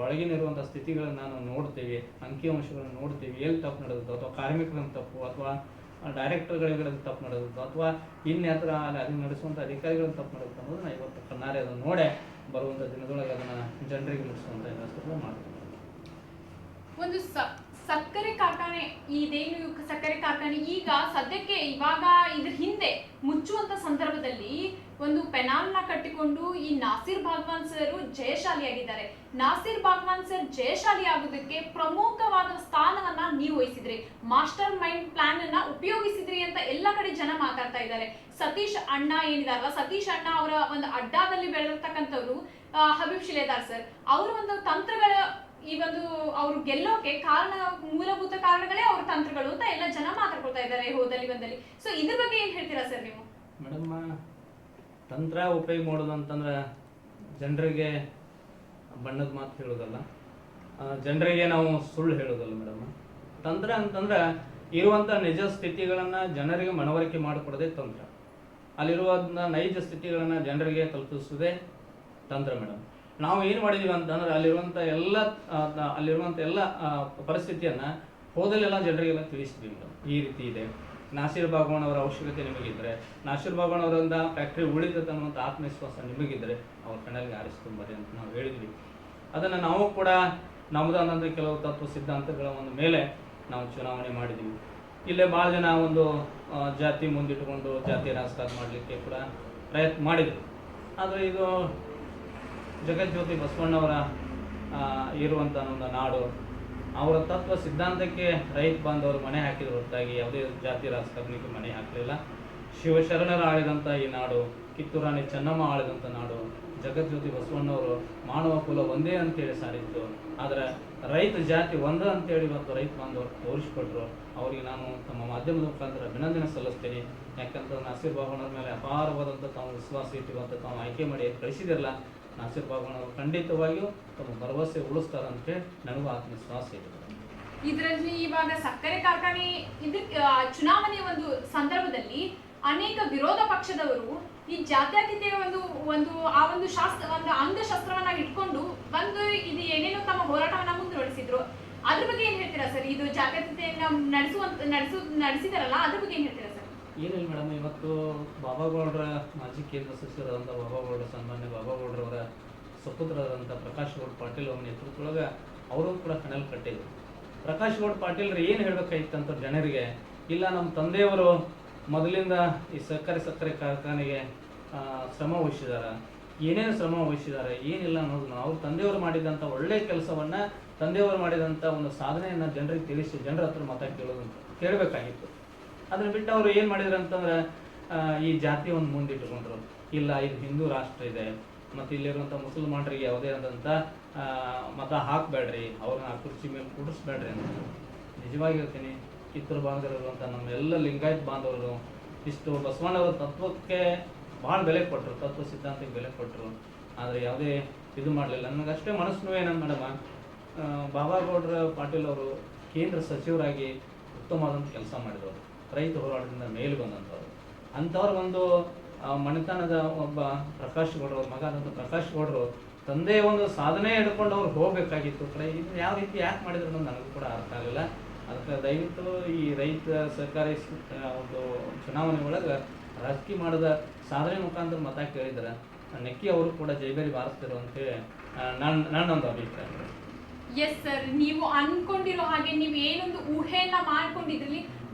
ಒಳಗಿನಿರುವಂಥ ಸ್ಥಿತಿಗಳನ್ನು ನಾನು ನೋಡ್ತೀವಿ, ಅಂಕಿಅಂಶಗಳನ್ನು ನೋಡ್ತೀವಿ. ಎಲ್ಲಿ ತಪ್ಪು ನಡೆಯುತ್ತೋ ಅಥವಾ ಕಾರ್ಮಿಕರನ್ನ ತಪ್ಪು ಅಥವಾ ಡೈರೆಕ್ಟರ್ಗಳಿಗೆ ತಪ್ಪು ನಡೆಯುತ್ತೋ ಅಥವಾ ಇನ್ಯಾತ್ರ ಅಲ್ಲಿ ನಡೆಸುವಂಥ ಅಧಿಕಾರಿಗಳನ್ನು ತಪ್ಪು ನಡೆಯುತ್ತೆ ಅನ್ನೋದು ನಾನು ಇವತ್ತು ಕಣ್ಣಾರೆ ಅದನ್ನು ನೋಡೇ ಬರುವಂಥ ದಿನದೊಳಗೆ ಅದನ್ನು ಜನರಿಗೆ ಮುಟ್ಟಿಸುವಂಥ ವ್ಯವಸ್ಥೆ ಮಾಡ್ತೀನಿ. ಒಂದು ಸಕ್ಕರೆ ಕಾರ್ಖಾನೆ, ಇದೇನು ಸಕ್ಕರೆ ಕಾರ್ಖಾನೆ ಈಗ ಸದ್ಯಕ್ಕೆ ಇವಾಗ ಇದ್ರ ಹಿಂದೆ ಮುಚ್ಚುವಂತ ಸಂದರ್ಭದಲ್ಲಿ ಒಂದು ಪೆನಾಲ್ನ ಕಟ್ಟಿಕೊಂಡು ಈ ನಾಸೀರ್ ಭಾಗವನ್ ಸರ್ ಜಯಶಾಲಿಯಾಗಿದ್ದಾರೆ. ನಾಸೀರ್ ಭಾಗವನ್ ಸರ್ ಜಯಶಾಲಿ ಆಗೋದಕ್ಕೆ ಪ್ರಮುಖವಾದ ಸ್ಥಾನವನ್ನ ನೀವು ವಹಿಸಿದ್ರಿ, ಮಾಸ್ಟರ್ ಮೈಂಡ್ ಪ್ಲಾನ್ ಅನ್ನ ಉಪಯೋಗಿಸಿದ್ರಿ ಅಂತ ಎಲ್ಲ ಕಡೆ ಜನ ಮಾತಾಡ್ತಾ ಇದ್ದಾರೆ. ಸತೀಶ್ ಅಣ್ಣ ಏನಿದಾರಲ್ಲ, ಸತೀಶ್ ಅಣ್ಣ ಅವರ ಒಂದು ಅಡ್ಡಾದಲ್ಲಿ ಬೆಳೆದಿರ್ತಕ್ಕಂಥವ್ರು ಹಬೀಬ್ ಶಿಲೇದಾರ್ ಸರ್, ಅವರ ಒಂದು ತಂತ್ರಗಳ ಈ ಒಂದು ಅವ್ರು ಗೆಲ್ಲೋಕೆ ಕಾರಣ, ಮೂಲಭೂತ ಕಾರಣಗಳೇ ಅವ್ರ ತಂತ್ರಗಳು ಅಂತ ಎಲ್ಲ ಜನ ಮಾತಾಡ್ಕೊಳ್ತಾ ಇದ್ದಾರೆ ಹೋದಲ್ಲಿ ಬಂದಲ್ಲಿ. ಸೊ ಇದ್ರ ಬಗ್ಗೆ ಏನ್ ಹೇಳ್ತೀರಾ ಸರ್ ನೀವು? ಮೇಡಮ್, ತಂತ್ರ ಉಪಯೋಗ ಮಾಡೋದು ಅಂತಂದ್ರೆ ಜನರಿಗೆ ಬಣ್ಣದ ಮಾತು ಹೇಳೋದಲ್ಲ, ಜನರಿಗೆ ನಾವು ಸುಳ್ಳು ಹೇಳೋದಲ್ಲ ಮೇಡಮ್. ತಂತ್ರ ಅಂತಂದ್ರೆ ಇರುವಂಥ ನಿಜ ಸ್ಥಿತಿಗಳನ್ನು ಜನರಿಗೆ ಮನವರಿಕೆ ಮಾಡಿಕೊಡೋದೇ ತಂತ್ರ. ಅಲ್ಲಿರುವಂಥ ನೈಜ ಸ್ಥಿತಿಗಳನ್ನು ಜನರಿಗೆ ತಲುಪಿಸೋದೇ ತಂತ್ರ ಮೇಡಮ್. ನಾವು ಏನು ಮಾಡಿದೀವಿ ಅಂತಂದ್ರೆ ಅಲ್ಲಿರುವಂಥ ಎಲ್ಲ ಪರಿಸ್ಥಿತಿಯನ್ನು ಹೋದಲ್ಲೆಲ್ಲ ಜನರಿಗೆಲ್ಲ ತಿಳಿಸಿದ್ವಿ ಮೇಡಮ್. ಈ ರೀತಿ ಇದೆ, ನಾಸೀರ್ ಬಾಗವಾನ್ ಅವರ ಅವಶ್ಯಕತೆ ನಿಮಗಿದ್ರೆ, ನಾಸೀರ್ ಬಾಗವಾನ್ ಅವರಿಂದ ಫ್ಯಾಕ್ಟ್ರಿ ಉಳಿದತ್ತೆ ಅನ್ನುವಂಥ ಆತ್ಮವಿಶ್ವಾಸ ನಿಮಗಿದ್ರೆ ಅವ್ರ ಕಣ್ಣಲ್ಲಿ ಆರಿಸ್ಕೊಂಬರಿ ಅಂತ ನಾವು ಹೇಳಿದ್ವಿ. ಅದನ್ನು ನಾವು ಕೂಡ ನಮ್ಮದಾದಂಥ ಕೆಲವು ತತ್ವ ಸಿದ್ಧಾಂತಗಳ ಒಂದು ಮೇಲೆ ನಾವು ಚುನಾವಣೆ ಮಾಡಿದ್ವಿ. ಇಲ್ಲೇ ಭಾಳ ಜನ ಒಂದು ಜಾತಿ ಮುಂದಿಟ್ಟುಕೊಂಡು ಜಾತಿ ರಾಜಕಾರಣ ಮಾಡಲಿಕ್ಕೆ ಕೂಡ ಪ್ರಯತ್ನ ಮಾಡಿದರು. ಆದರೆ ಇದು ಜಗಜ್ಯೋತಿ ಬಸವಣ್ಣವರ ಇರುವಂಥ ಒಂದು ನಾಡು, ಅವರ ತತ್ವ ಸಿದ್ಧಾಂತಕ್ಕೆ ರೈತ ಬಾಂಧವರು ಮನೆ ಹಾಕಿದ್ರು ಹೊರತಾಗಿ ಯಾವುದೇ ಜಾತಿ ರಾಜಕಾರಣಕ್ಕೆ ಮನೆ ಹಾಕಲಿಲ್ಲ. ಶಿವಶರಣರು ಆಳಿದಂಥ ಈ ನಾಡು, ಕಿತ್ತೂರಾಣಿ ಚೆನ್ನಮ್ಮ ಆಳಿದಂಥ ನಾಡು, ಜಗಜ್ಯೋತಿ ಬಸವಣ್ಣವರು ಮಾನವ ಕುಲ ಒಂದೇ ಅಂತೇಳಿ ಸಾರಿತ್ತು. ಆದರೆ ರೈತ ಜಾತಿ ಒಂದ ಅಂತೇಳಿ ಇವತ್ತು ರೈತ ಬಾಂಧವರು ತೋರಿಸ್ಕೊಟ್ರು. ಅವರಿಗೆ ನಾನು ತಮ್ಮ ಮಾಧ್ಯಮದ ಮುಖಾಂತರ ಅಭಿನಂದನೆ ಸಲ್ಲಿಸ್ತೀನಿ. ಯಾಕಂತಂದ್ರೆ ನಾಸೀರ್ ಬಾಗವಾನ್ ಮೇಲೆ ಅಪಾರವಾದಂಥ ತಾವು ವಿಶ್ವಾಸ ಇಟ್ಟಿರುವಂಥ ತಾವು ಆಯ್ಕೆ ಮಾಡಿ ಕಳಿಸಿದಿರಲ್ಲ, ನಾಸೀರ್ ಬಾಗವಾನ್ ಅವರು ಖಂಡಿತವಾಗಿಯೂ ತಮ್ಮ ಭರವಸೆ ಉಳಿಸ್ತಾರಂತೆ ನನಗೂ ಆತ್ಮವಿಶ್ವಾಸ ಇದೆ. ಇದರಲ್ಲಿ ಇವಾಗ ಸಕ್ಕರೆ ಕಾರ್ಖಾನೆ ಚುನಾವಣೆಯ ಒಂದು ಸಂದರ್ಭದಲ್ಲಿ ಅನೇಕ ವಿರೋಧ ಪಕ್ಷದವರು ಈ ಜಾತ್ಯತೀತೆಯ ಒಂದು ಶಾಸ್ತ್ರ, ಒಂದು ಅಂಗಶಸ್ತ್ರವನ್ನ ಇಟ್ಕೊಂಡು ಬಂದು ಇದು ಏನೇನೋ ತಮ್ಮ ಹೋರಾಟವನ್ನ ಮುಂದುವರಿಸಿದ್ರು. ಅದ್ರ ಬಗ್ಗೆ ಏನ್ ಹೇಳ್ತೀರಾ ಸರ್? ಇದು ಜಾತ್ಯತೀತೆಯನ್ನ ನಡೆಸಿದಾರಲ್ಲ, ಅದ್ರ ಬಗ್ಗೆ ಏನ್ ಹೇಳ್ತೀರಾ ಸರ್? ಏನಿಲ್ಲ ಮೇಡಮ್, ಇವತ್ತು ಬಾಬಾಗೌಡರ ಮಾಜಿ ಕೇಂದ್ರ ಸಚಿವರಾದಂಥ ಬಾಬಾಗೌಡರ ಸನ್ಮಾನ್ಯ ಬಾಬಾಗೌಡರವರ ಸುಪುತ್ರರಾದಂಥ ಪ್ರಕಾಶ್ ಗೌಡ ಪಾಟೀಲ್ ಅವರ ನೇತೃತ್ವದೊಳಗೆ ಅವರು ಕೂಡ ಕಣಲ್ ಕಟ್ಟಿದ್ರು. ಪ್ರಕಾಶ್ ಗೌಡ ಪಾಟೀಲ್ರು ಏನು ಹೇಳ್ಬೇಕಾಗಿತ್ತಂತ ಜನರಿಗೆ, ಇಲ್ಲ ನಮ್ಮ ತಂದೆಯವರು ಮೊದಲಿಂದ ಈ ಸಕ್ಕರೆ ಕಾರ್ಖಾನೆಗೆ ಶ್ರಮ ವಹಿಸಿದ್ದಾರೆ, ಏನೇನು ಶ್ರಮ ವಹಿಸಿದ್ದಾರೆ ಏನಿಲ್ಲ ಅನ್ನೋದನ್ನ ಅವ್ರ ತಂದೆಯವರು ಮಾಡಿದಂಥ ಒಳ್ಳೆಯ ಕೆಲಸವನ್ನು, ತಂದೆಯವರು ಮಾಡಿದಂಥ ಒಂದು ಸಾಧನೆಯನ್ನು ಜನರಿಗೆ ತಿಳಿಸಿ ಜನರ ಹತ್ರ ಮತ ಕೇಳಬೇಕಾಗಿತ್ತು. ಅದನ್ನು ಬಿಟ್ಟು ಅವರು ಏನು ಮಾಡಿದ್ರು ಅಂತಂದ್ರೆ ಈ ಜಾತಿಯನ್ನು ಮುಂದಿಟ್ಟುಕೊಂಡ್ರು. ಇಲ್ಲ, ಇದು ಹಿಂದೂ ರಾಷ್ಟ್ರ ಇದೆ ಮತ್ತು ಇಲ್ಲಿರುವಂಥ ಮುಸಲ್ಮಾನರಿಗೆ ಯಾವುದೇ ಆದಂಥ ಮತ ಹಾಕಬೇಡ್ರಿ, ಅವ್ರನ್ನ ಕುರ್ಚಿ ಮೇಲೆ ಕೂಡಿಸ್ಬೇಡ್ರಿ ಅಂತ. ನಿಜವಾಗಿ ಹೇಳ್ತೀನಿ, ಕಿತ್ತೂರು ಭಾಗದಲ್ಲಿರುವಂಥ ನಮ್ಮೆಲ್ಲ ಲಿಂಗಾಯತ್ ಬಾಂಧವರು ಇಷ್ಟು ಬಸವಣ್ಣವರ ತತ್ವಕ್ಕೆ ಭಾಳ ಬೆಲೆ ಕೊಟ್ಟರು, ತತ್ವ ಸಿದ್ಧಾಂತಕ್ಕೆ ಬೆಲೆ ಕೊಟ್ಟರು. ಆದರೆ ಯಾವುದೇ ಇದು ಮಾಡಲಿಲ್ಲ. ನನಗಷ್ಟೇ ಮನಸ್ಸು ಏನಂತ ಮೇಡಮ್, ಬಾಬಾಗೌಡರ ಪಾಟೀಲ್ ಅವರು ಕೇಂದ್ರ ಸಚಿವರಾಗಿ ಉತ್ತಮವಾದಂಥ ಕೆಲಸ ಮಾಡಿದವರು, ರೈತ ಹೋರಾಟದಿಂದ ಮೇಲೆ ಬಂದಂಥವ್ರು. ಅಂಥವ್ರ ಒಂದು ಮನೆತನದ ಒಬ್ಬ ಪ್ರಕಾಶ್ ಗೌಡರ ಮಗ ಆದಂಥ ಪ್ರಕಾಶ್ ಗೌಡರು ತಂದೆಯ ಒಂದು ಸಾಧನೆ ಹಿಡ್ಕೊಂಡು ಅವ್ರು ಹೋಗಬೇಕಾಗಿತ್ತು. ಇದು ಯಾವ ರೀತಿ ಯಾಕೆ ಮಾಡಿದ್ರು ಅನ್ನೋದು ನನಗೂ ಕೂಡ ಅರ್ಥ ಆಗಲಿಲ್ಲ. ಅದಕ್ಕೆ ದಯವಿಟ್ಟು ಈ ರೈತ ಸರ್ಕಾರಿ ಒಂದು ಚುನಾವಣೆ ಒಳಗೆ ರಾಜಕೀಯ ಮಾಡಿದ ಸಾಧನೆ ಮುಖಾಂತರ ಮತ ಕೇಳಿದ್ರೆ ನೆಕ್ಕಿ ಅವರು ಕೂಡ ಜೈಬೇರಿ ಬಾರಿಸ್ತಿರು ಅಂತೇಳಿ ನನ್ನೊಂದು ಅಭಿಪ್ರಾಯ. ಎಸ್ ಸರ್, ನೀವು ಅನ್ಕೊಂಡಿರೋ ಹಾಗೆ ನೀವು ಏನೊಂದು ಊಹೆಯನ್ನ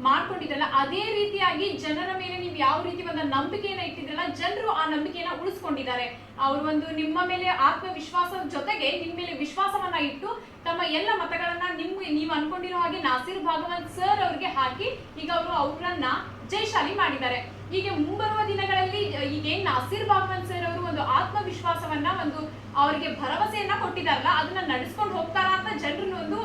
ಮಾಡ್ಕೊಂಡಿದ್ರಲ್ಲ ಅದೇ ರೀತಿಯಾಗಿ ಜನರ ಮೇಲೆ ನೀವು ಯಾವ ರೀತಿ ಒಂದು ನಂಬಿಕೆಯನ್ನ ಇಟ್ಟಿದ್ರಲ್ಲ, ಜನರು ಆ ನಂಬಿಕೆಯನ್ನ ಉಳಿಸ್ಕೊಂಡಿದ್ದಾರೆ. ಅವರು ಒಂದು ನಿಮ್ಮ ಮೇಲೆ ಆತ್ಮವಿಶ್ವಾಸದ ಜೊತೆಗೆ ನಿಮ್ಮ ಮೇಲೆ ವಿಶ್ವಾಸವನ್ನ ಇಟ್ಟು ತಮ್ಮ ಎಲ್ಲ ಮತಗಳನ್ನ ನೀವು ಅನ್ಕೊಂಡಿರೋ ಹಾಗೆ ನಾಸೀರ್ ಬಾಗವಾನ್ ಸರ್ ಅವ್ರಿಗೆ ಹಾಕಿ ಈಗ ಅವ್ರನ್ನ ಜಯಶಾಲಿ ಮಾಡಿದ್ದಾರೆ. ಈಗ ಮುಂಬರುವ ದಿನಗಳಲ್ಲಿ ಈಗೇನ್ ನಾಸೀರ್ ಬಾಗವಾನ್ ಸರ್ ಅವರು ಒಂದು ಆತ್ಮವಿಶ್ವಾಸವನ್ನ ಒಂದು ಅವರಿಗೆ ಭರವಸೆಯನ್ನ ಕೊಟ್ಟಿದಾರಲ್ಲ, ಅದನ್ನ ನಡೆಸ್ಕೊಂಡು ಹೋಗ್ತಾರಾ ಅಂತ ಜನರ ಒಂದು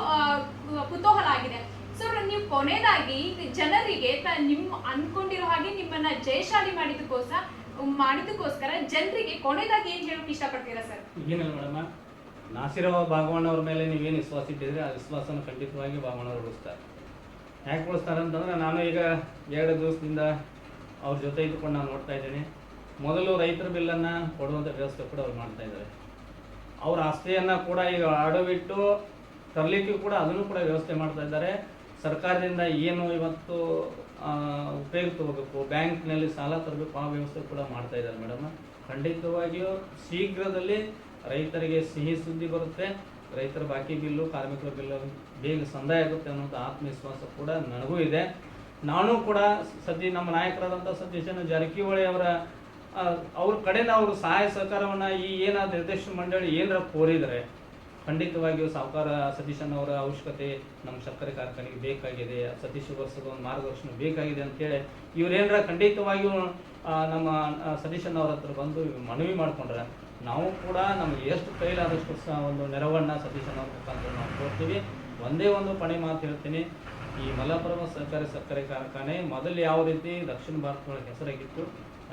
ಕುತೂಹಲ ಆಗಿದೆ. ಸೊ ನೀವು ಕೊನೆಯದಾಗಿ ಜನರಿಗೆ ನಿಮ್ ಅನ್ಕೊಂಡಿರೋ ಹಾಗೆ ನಿಮ್ಮನ್ನ ಜಯಶಾಲಿ ಮಾಡಿದಕ್ಕೋಸ್ಕರ ಜನರಿಗೆ ಕೊನೆಯದಾಗಿ ಏನ್ ಹೇಳೋಕೆ ಇಷ್ಟಪಡ್ತೀರಾ ಸರ್? ಏನಿಲ್ಲ ಮೇಡಮ್, ನಾಸೀರ್ ಬಾಗವಾನ್ ಅವ್ರ ಮೇಲೆ ನೀವೇನು ವಿಶ್ವಾಸ ಇಟ್ಟಿದ್ರೆ ಆ ವಿಶ್ವಾಸನ ಖಂಡಿತವಾಗಿ ಬಾಗವಾನ್ ಅವರು ಉಳಿಸ್ತಾರೆ. ಯಾಕೆ ಉಳಿಸ್ತಾರೆ ಅಂತಂದ್ರೆ ನಾನು ಈಗ 2 ದಿವಸದಿಂದ ಅವ್ರ ಜೊತೆ ಇದ್ದುಕೊಂಡು ನಾನು ನೋಡ್ತಾ ಇದ್ದೀನಿ. ಮೊದಲು ರೈತರ ಬಿಲ್ಲನ್ನು ಕೊಡುವಂಥ ವ್ಯವಸ್ಥೆ ಕೂಡ ಅವ್ರು ಮಾಡ್ತಾ ಇದ್ದಾರೆ. ಅವ್ರ ಆಸ್ತಿಯನ್ನು ಕೂಡ ಈಗ ಅಡವಿಟ್ಟು ತರಲಿಕ್ಕೂ ಕೂಡ ಅದನ್ನು ಕೂಡ ವ್ಯವಸ್ಥೆ ಮಾಡ್ತಾ ಇದ್ದಾರೆ. ಸರ್ಕಾರದಿಂದ ಏನು ಇವತ್ತು ಉಪಯೋಗ ತಗೋಬೇಕು, ಬ್ಯಾಂಕ್ನಲ್ಲಿ ಸಾಲ ತರಬೇಕು, ಆ ವ್ಯವಸ್ಥೆ ಕೂಡ ಮಾಡ್ತಾ ಇದ್ದಾರೆ ಮೇಡಮ್. ಖಂಡಿತವಾಗಿಯೂ ಶೀಘ್ರದಲ್ಲಿ ರೈತರಿಗೆ ಸಿಹಿ ಸುದ್ದಿ ಬರುತ್ತೆ. ರೈತರ ಬಾಕಿ ಬಿಲ್ಲು, ಕಾರ್ಮಿಕರ ಬಿಲ್ಲು ಬೇಗ ಸಂದಾಯ ಆಗುತ್ತೆ ಅನ್ನೋಂಥ ಆತ್ಮವಿಶ್ವಾಸ ಕೂಡ ನನಗೂ ಇದೆ. ನಾನು ಕೂಡ ನಮ್ಮ ನಾಯಕರಾದಂಥ ಸತೀಶ್ ಜಾರಕಿಹೊಳಿ ಅವ್ರ ಕಡೆಯಿಂದ ಅವರು ಸಹಾಯ ಸಹಕಾರವನ್ನು ಈ ಏನಾದ ನಿರ್ದೇಶನ ಮಂಡಳಿ ಏನಾರ ಕೋರಿದರೆ ಖಂಡಿತವಾಗಿಯೂ ಸಾಹುಕಾರ ಸತೀಶನ್ ಅವರ ಅವಶ್ಯಕತೆ ನಮ್ಮ ಸಕ್ಕರೆ ಕಾರ್ಖಾನೆಗೆ ಬೇಕಾಗಿದೆ, ಸತೀಶ್ ವರ್ಷದ ಒಂದು ಮಾರ್ಗದರ್ಶನ ಬೇಕಾಗಿದೆ ಅಂತೇಳಿ ಇವರೇನಾರ ಖಂಡಿತವಾಗಿಯೂ ನಮ್ಮ ಸತೀಶನ್ ಅವ್ರ ಹತ್ರ ಬಂದು ಮನವಿ ಮಾಡಿಕೊಂಡ್ರೆ ನಾವು ಕೂಡ ನಮಗೆ ಎಷ್ಟು ಕೈಲಾದಷ್ಟು ಒಂದು ನೆರವನ್ನು ಸತೀಶನ ಮುಖಾಂತರ ನಾವು ಕೊಡ್ತೀವಿ. ಒಂದೇ ಒಂದು ಪಣಿ ಮಾತು ಹೇಳ್ತೀನಿ, ಈ ಮಲಪ್ರಭ ಸಹಕಾರಿ ಸಕ್ಕರೆ ಕಾರ್ಖಾನೆ ಮೊದಲು ಯಾವ ರೀತಿ ದಕ್ಷಿಣ ಭಾರತದೊಳಗೆ ಹೆಸರಾಗಿತ್ತು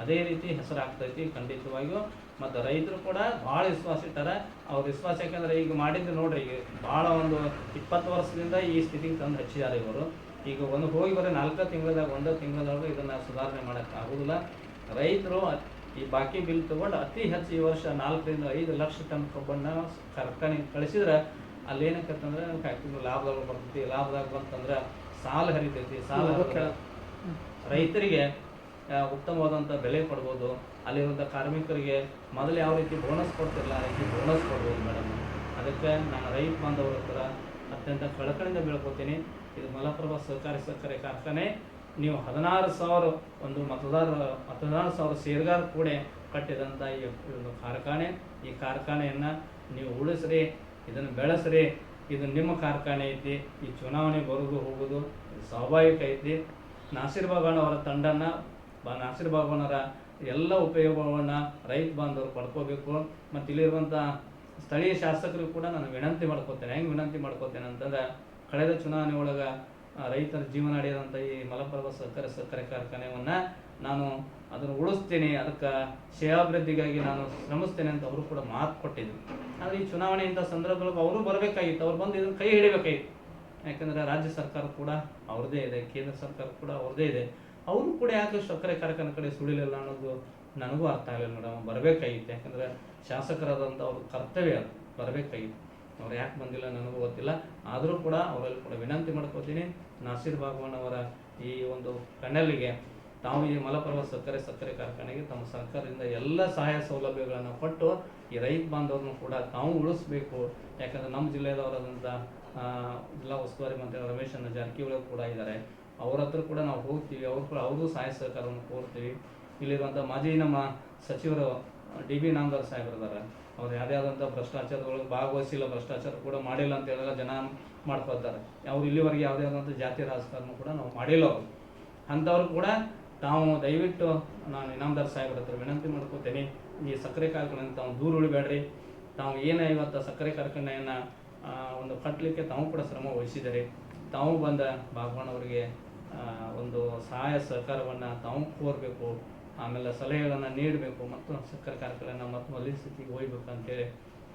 ಅದೇ ರೀತಿ ಹೆಸರಾಗ್ತೈತಿ ಖಂಡಿತವಾಗಿಯೂ. ಮತ್ತು ರೈತರು ಕೂಡ ಭಾಳ ವಿಶ್ವಾಸ ಇಟ್ಟಾರೆ. ಅವ್ರ ವಿಶ್ವಾಸ ಯಾಕೆಂದರೆ ಈಗ ಮಾಡಿದ್ದು ನೋಡ್ರಿ, ಈಗ ಭಾಳ ಒಂದು 20 ವರ್ಷದಿಂದ ಈ ಸ್ಥಿತಿಗೆ ತಂದು ಹಚ್ಚಿದ್ದಾರೆ ಇವರು. ಈಗ ಒಂದು ಹೋಗಿ ಬರೀ 4 ತಿಂಗಳದಾಗ 1 ತಿಂಗಳದೊಳಗೆ ಇದನ್ನು ಸುಧಾರಣೆ ಮಾಡೋಕ್ಕೆ ಆಗೋದಿಲ್ಲ. ರೈತರು ಈ ಬಾಕಿ ಬಿಲ್ ತೊಗೊಂಡು ಅತಿ ಹೆಚ್ಚು ಈ ವರ್ಷ 4 ರಿಂದ 5 ಲಕ್ಷ ಟನ್ ಕಬ್ಬನ್ನು ಕಾರ್ಖಾನೆಗೆ ಕಳಿಸಿದ್ರೆ ಅಲ್ಲೇನಕ್ಕಂತಂದ್ರೆ ಫ್ಯಾಕ್ಟ್ರಿ ಲಾಭದಾಗ ಬರ್ತೈತಿ. ಲಾಭದಾಗ ಬಂತಂದ್ರೆ ಸಾಲ ಹರಿತೈತಿ. ಸಾಲ ರೈತರಿಗೆ ಉತ್ತಮವಾದಂಥ ಬೆಲೆ ಕೊಡ್ಬೋದು. ಅಲ್ಲಿರುವಂಥ ಕಾರ್ಮಿಕರಿಗೆ ಮೊದಲು ಯಾವ ರೀತಿ ಬೋನಸ್ ಕೊಡ್ತಿರಲ್ಲ ಆ ರೀತಿ ಬೋನಸ್ ಕೊಡ್ಬೋದು ಮೇಡಮ್. ಅದಕ್ಕೆ ನಾನು ರೈತ ಬಾಂಧವರ ಹತ್ರ ಅತ್ಯಂತ ಕಳಕಳಿಯಿಂದ ಬೀಳ್ಕೊತೀನಿ. ಇದು ಮಲಪ್ರಭಾ ಸಹಕಾರಿ ಸಕ್ಕರೆ ಕಾರ್ಖಾನೆ ನೀವು 16,000 ಒಂದು 16,000 ಸೇರ್ಗಾರ ಕೂಡ ಕಟ್ಟಿದಂಥ ಈ ಒಂದು ಕಾರ್ಖಾನೆ. ಈ ಕಾರ್ಖಾನೆಯನ್ನು ನೀವು ಉಳಿಸ್ರಿ, ಇದನ್ನು ಬೆಳೆಸ್ರಿ. ಇದು ನಿಮ್ಮ ಕಾರ್ಖಾನೆ ಐತಿ. ಈ ಚುನಾವಣೆ ಬರೋದು ಹೋಗೋದು ಸ್ವಾಭಾವಿಕ ಐತಿ. ನಾಸಿರ್ ಬಾಗವಾನ್ ಅವರ ತಂಡನ ನಾಸಿರ್ ಬಾಗವಾನರ ಎಲ್ಲ ಉಪಯೋಗವನ್ನು ರೈತ ಬಾಂಧವರು ಪಡ್ಕೋಬೇಕು. ಮತ್ತು ಇಲ್ಲಿರುವಂಥ ಸ್ಥಳೀಯ ಶಾಸಕರಿಗೂ ಕೂಡ ನಾನು ವಿನಂತಿ ಮಾಡ್ಕೋತೇನೆ. ಹೆಂಗೆ ವಿನಂತಿ ಮಾಡ್ಕೋತೇನೆ ಅಂತಂದ್ರೆ, ಕಳೆದ ಚುನಾವಣೆ ಒಳಗೆ ರೈತರ ಜೀವನ ನಡೆಯೋದಂಥ ಈ ಮಲಪ್ರಭಾ ಸಕ್ಕರೆ ಕಾರ್ಖಾನೆಯನ್ನು ನಾನು ಅದನ್ನು ಉಳಿಸ್ತೀನಿ, ಅದಕ್ಕೆ ಶ್ರೇಯಾಭಿವೃದ್ಧಿಗಾಗಿ ನಾನು ಶ್ರಮಿಸ್ತೇನೆ ಅಂತ ಅವರು ಕೂಡ ಮಾತು ಕೊಟ್ಟಿದ್ರು. ಆದರೆ ಈ ಚುನಾವಣೆ ಇಂಥ ಸಂದರ್ಭದೊಳಗೆ ಅವರು ಬರಬೇಕಾಗಿತ್ತು, ಅವ್ರು ಬಂದು ಇದನ್ನು ಕೈ ಹಿಡಿಬೇಕಾಗಿತ್ತು. ಯಾಕಂದರೆ ರಾಜ್ಯ ಸರ್ಕಾರ ಕೂಡ ಅವ್ರದ್ದೇ ಇದೆ, ಕೇಂದ್ರ ಸರ್ಕಾರ ಕೂಡ ಅವ್ರದ್ದೇ ಇದೆ. ಅವರು ಕೂಡ ಯಾಕೆ ಸಕ್ಕರೆ ಕಾರ್ಖಾನೆ ಕಡೆ ಸುಳಿಲಿಲ್ಲ ಅನ್ನೋದು ನನಗೂ ಅರ್ಥ ಆಗಲಿಲ್ಲ ಮೇಡಮ್. ಬರಬೇಕಾಗಿತ್ತು, ಯಾಕಂದರೆ ಶಾಸಕರಾದಂಥ ಅವ್ರ ಕರ್ತವ್ಯ ಅದು, ಬರಬೇಕಾಗಿತ್ತು. ಅವ್ರು ಯಾಕೆ ಬಂದಿಲ್ಲ ನನಗೂ ಗೊತ್ತಿಲ್ಲ. ಆದರೂ ಕೂಡ ಅವರಲ್ಲಿ ಕೂಡ ವಿನಂತಿ ಮಾಡ್ಕೋತೀನಿ, ನಾಸಿರ್ ಬಾಗವಾನ್ ಅವರ ಈ ಒಂದು ಪ್ಯಾನೆಲ್ಗೆ ತಾವು ಈ ಮಲಪ್ರಭಾ ಸಕ್ಕರೆ ಕಾರ್ಖಾನೆಗೆ ತಮ್ಮ ಸರ್ಕಾರದಿಂದ ಎಲ್ಲ ಸಹಾಯ ಸೌಲಭ್ಯಗಳನ್ನು ಕೊಟ್ಟು ಈ ರೈತ ಬಾಂಧವರನ್ನು ಕೂಡ ತಾವು ಉಳಿಸ್ಬೇಕು. ಯಾಕಂದರೆ ನಮ್ಮ ಜಿಲ್ಲೆಯದವರಾದಂಥ ಜಿಲ್ಲಾ ಉಸ್ತುವಾರಿ ಮಂತ್ರಿ ರಮೇಶ್ ಜಾರಕಿಹೊಳಿ ಕೂಡ ಇದ್ದಾರೆ. ಅವ್ರ ಹತ್ರ ಕೂಡ ನಾವು ಹೋಗ್ತೀವಿ, ಅವ್ರದ್ದು ಸಹಾಯ ಸಹಕಾರವನ್ನು ಕೋರ್ತೀವಿ. ಇಲ್ಲಿರುವಂಥ ಮಾಜಿ ನಮ್ಮ ಸಚಿವರು DB ನಾಮದಾರ್ ಸಾಹೇಬರಿದ್ದಾರೆ. ಅವ್ರು ಯಾವುದೇ ಆದಂಥ ಭ್ರಷ್ಟಾಚಾರದೊಳಗೆ ಭಾಗವಹಿಸಿಲ್ಲ, ಭ್ರಷ್ಟಾಚಾರ ಕೂಡ ಮಾಡಿಲ್ಲ ಅಂತ ಹೇಳೆಲ್ಲ ಜನ ಮಾಡ್ಕೊಳ್ತಾರೆ. ಅವ್ರು ಇಲ್ಲಿವರೆಗೆ ಯಾವುದೇ ಆದಂಥ ಜಾತಿ ರಾಜಕಾರಣ ಕೂಡ ನಾವು ಮಾಡಿಲ್ಲ. ಅವರು ಅಂಥವ್ರು ಕೂಡ ತಾವು ದಯವಿಟ್ಟು ನಾನು ಇನಾಮದಾರ್ ಸಾಹೇಬ್ರ ಹತ್ರ ವಿನಂತಿ ಮಾಡ್ಕೋತೀನಿ, ಈ ಸಕ್ಕರೆ ಕಾರ್ಖಾನೆಯನ್ನು ತಾವು ದೂರ ಉಳಿಬೇಡ್ರಿ. ತಾವು ಏನು ಇವತ್ತು ಸಕ್ಕರೆ ಕಾರ್ಖಾನೆಯನ್ನು ಒಂದು ಕಟ್ಟಲಿಕ್ಕೆ ತಾವು ಕೂಡ ಶ್ರಮ ವಹಿಸಿದ್ದಾರೆ. ತಾವು ಬಂದ ಬಾಗವಾನ್ ಅವರಿಗೆ ಒಂದು ಸಹಾಯ ಸಹಕಾರವನ್ನು ತಾವು ಕೋರಬೇಕು, ಆಮೇಲೆ ಸಲಹೆಗಳನ್ನು ನೀಡಬೇಕು ಮತ್ತು ಸಕ್ಕರೆ ಕಾರ್ಖಾನೆಯನ್ನು ಮತ್ತು ಮೊದಲಿನ ಸ್ಥಿತಿಗೆ ಹೋಗ್ಬೇಕು ಅಂತೇಳಿ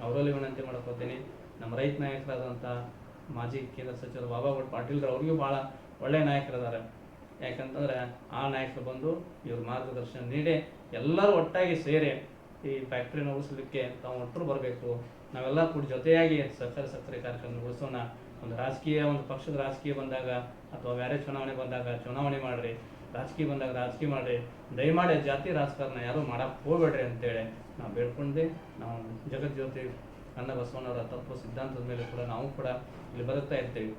ಅವರಲ್ಲಿ ವಿನಂತಿ ಮಾಡ್ಕೋತೀನಿ. ನಮ್ಮ ರೈತ ನಾಯಕರಾದಂಥ ಮಾಜಿ ಕೇಂದ್ರ ಸಚಿವರು ಬಾಬಾಗೌಡ ಪಾಟೀಲ್ರು ಅವ್ರಿಗೂ ಭಾಳ ಒಳ್ಳೆಯ ನಾಯಕರಿದ್ದಾರೆ. ಯಾಕಂತಂದರೆ ಆ ನಾಯಕರು ಬಂದು ಇವ್ರ ಮಾರ್ಗದರ್ಶನ ನೀಡಿ ಎಲ್ಲರೂ ಒಟ್ಟಾಗಿ ಸೇರಿ ಈ ಫ್ಯಾಕ್ಟ್ರಿನ ಉಳಿಸಲಿಕ್ಕೆ ತಾವು ಒಟ್ಟರು ಬರಬೇಕು. ನಾವೆಲ್ಲ ಕೂಡ ಜೊತೆಯಾಗಿ ಸಕ್ಕರೆ ಕಾರ್ಖಾನೆ ಉಳಿಸೋಣ. ಒಂದು ರಾಜಕೀಯ ಒಂದು ಪಕ್ಷದ ರಾಜಕೀಯ ಬಂದಾಗ ಅಥವಾ ಬೇರೆ ಚುನಾವಣೆ ಬಂದಾಗ ಚುನಾವಣೆ ಮಾಡಿರಿ, ರಾಜಕೀಯ ಬಂದಾಗ ರಾಜಕೀಯ ಮಾಡಿರಿ. ದಯಮಾಡಿ ಜಾತಿ ರಾಜಕಾರಣ ಯಾರೂ ಮಾಡೋಕ್ಕೆ ಹೋಗಬೇಡ್ರಿ ಅಂತೇಳಿ ನಾವು ಬೇಡ್ಕೊಂಡೆ. ನಾವು ಜಗಜ್ಯೋತಿ ಅಣ್ಣ ಬಸವಣ್ಣವರ ತತ್ವ ಸಿದ್ಧಾಂತದ ಮೇಲೆ ಕೂಡ ನಾವು ಕೂಡ ಇಲ್ಲಿ ಬದುಕ್ತಾ ಇರ್ತೀವಿ.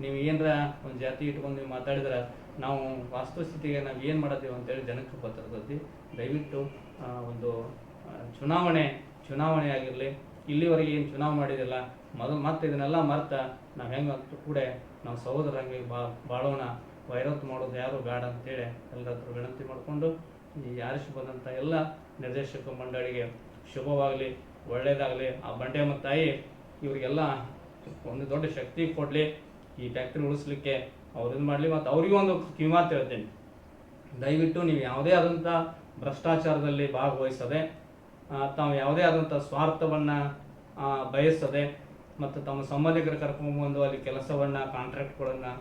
ನೀವು ಏನರ ಒಂದು ಜಾತಿ ಇಟ್ಕೊಂಡು ನೀವು ಮಾತಾಡಿದ್ರೆ ನಾವು ವಾಸ್ತುಸ್ಥಿತಿಗೆ ನಾವು ಏನು ಮಾಡತ್ತೀವಿ ಅಂತೇಳಿ ಜನಕ್ಕೆ ಗೊತ್ತಿರ್ತೈತಿ. ದಯವಿಟ್ಟು ಒಂದು ಚುನಾವಣೆ ಆಗಿರಲಿ, ಇಲ್ಲಿವರೆಗೆ ಏನು ಚುನಾವಣೆ ಮಾಡಿದಿಲ್ಲ, ಮತ್ತೆ ಇದನ್ನೆಲ್ಲ ಮರ್ತ ನಾವು ಹೆಂಗೆ ಕೂಡ ನಾವು ಸಹೋದರಂಗೆ ಬಾಳೋಣ, ವೈರತ್ವ ಮಾಡೋದು ಯಾರು ಬೇಡ ಅಂತೇಳಿ ಎಲ್ಲರ ಹತ್ರ ವಿನಂತಿ ಮಾಡಿಕೊಂಡು ಈ ಆರಿಸಿ ಬಂದಂಥ ಎಲ್ಲ ನಿರ್ದೇಶಕ ಮಂಡಳಿಗೆ ಶುಭವಾಗಲಿ, ಒಳ್ಳೆಯದಾಗಲಿ. ಆ ಬಂಡೆಯಮ್ಮ ತಾಯಿ ಇವರಿಗೆಲ್ಲ ಒಂದು ದೊಡ್ಡ ಶಕ್ತಿ ಕೊಡಲಿ, ಈ ಫ್ಯಾಕ್ಟ್ರಿ ಉಳಿಸ್ಲಿಕ್ಕೆ ಅವ್ರು ಇದು ಮಾಡಲಿ. ಮತ್ತು ಅವರಿಗೂ ಒಂದು ಕಿವಿಮಾತು ಹೇಳ್ತೀನಿ, ದಯವಿಟ್ಟು ನೀವು ಯಾವುದೇ ಆದಂಥ ಭ್ರಷ್ಟಾಚಾರದಲ್ಲಿ ಭಾಗವಹಿಸದೆ, ತಾವು ಯಾವುದೇ ಆದಂಥ ಸ್ವಾರ್ಥವನ್ನು ಬಯಸದೆ ಮತ್ತು ತಮ್ಮ ಸಂಬಂಧಿಕರ ಕರ್ಕೊಂಡ್ಬಂದು ಅಲ್ಲಿ ಕೆಲಸವನ್ನು ಕಾಂಟ್ರಾಕ್ಟ್ಗಳನ್ನು